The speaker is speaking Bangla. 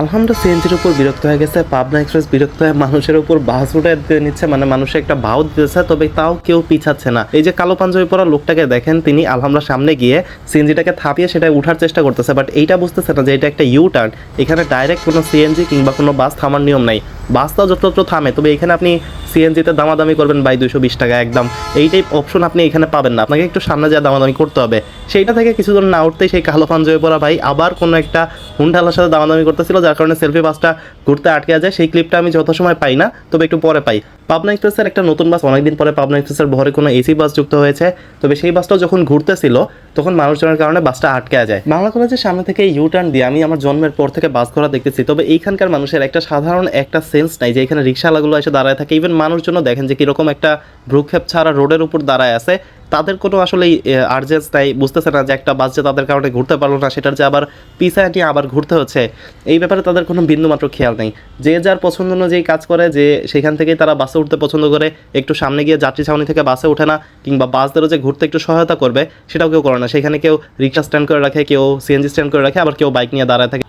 আলহামদুলিল্লাহ সিএনজির উপর বিরক্ত হয়ে গেছে, পাবনা এক্সপ্রেস বিরক্ত হয়ে মানুষের উপর বাস উঠে দিয়ে নিচ্ছে, মানে মানুষের একটা ভাও দিতেছে, তবে তাও কেউ পিছাচ্ছে না। এই যে কালো পাঞ্জাবি পরা লোকটাকে দেখেন, তিনি আলহামদুলিল্লাহ সামনে গিয়ে সিএনজিটাকে থাপিয়ে সেটা উঠার চেষ্টা করতেছে, বাট এইটা বুঝতেছে না যে এটা একটা ইউ টার্ন, এখানে ডাইরেক্ট কোনো সিএনজি কিংবা কোনো বাস থামার নিয়ম নাই। বাসটাও যত্রতত্র থামে, তবে এখানে আপনি সিএনজিতে দামাদামি করবেন বাই 220 টাকা একদম, এই টাইপ অপশন আপনি এখানে পাবেন না, আপনাকে একটু সামনে যা দামাদামি করতে হবে। সেইটা থেকে কিছুজন না উঠতেই সেই কালো পাঞ্জাবি পরা ভাই আবার কোনো একটা হুন্ডালার সাথে দামাদামি করতেছিল, যার কারণে সেলফি বাসটা ঘুরতে আটকে যায়। সেই ক্লিপটা আমি যত সময় পাই না, তবে একটু পরে পাই। পাবনা এক্সপ্রেসের একটা নতুন বাস, অনেকদিন পরে পাবনা এক্সপ্রেসের ভরে কোনো এসি বাস যুক্ত হয়েছে, তবে সেই বাসটাও যখন ঘুরতেছিল তখন মানুষজনের কারণে বাসটা আটকে যায়। বাংলা কলেজের সামনে থেকে ইউ টার্ন দিয়ে আমি আমার জন্মের পর থেকে বাস ঘোরা দেখতেছি, তবে এইখানকার মানুষের একটা সাধারণ একটা সেন্স নাই যে এখানে রিক্সাওয়ালাগুলো এসে দাঁড়ায় থাকে। ইভেন মানুষজন দেখেন যে কীরকম একটা ভ্রুক্ষেপ ছাড়া রোডের উপর দাঁড়ায় আছে, তাদের কোনো আসলে আর্জেন্স নাই, বুঝতেছে না যে একটা বাস যে তাদের কারণে ঘুরতে পারলো না, সেটার যে আবার পিছায় নিয়ে আবার ঘুরতে হচ্ছে, এই ব্যাপারে তাদের কোনো বিন্দুমাত্র খেয়াল নেই। যে যার পছন্দ অনুযায়ী কাজ করে, যে সেখান থেকেই তারা বাসে উঠতে পছন্দ করে, একটু সামনে গিয়ে যাত্রী ছাউনি থেকে বাসে ওঠে না, কিংবা বাসদেরও যে ঘুরতে একটু সহায়তা করবে সেটাও কেউ করে না। সেখানে কেউ রিক্সা স্ট্যান্ড করে রাখে, কেউ সিএনজি স্ট্যান্ড করে রাখে, আবার কেউ বাইক নিয়ে দাঁড়ায় থাকে।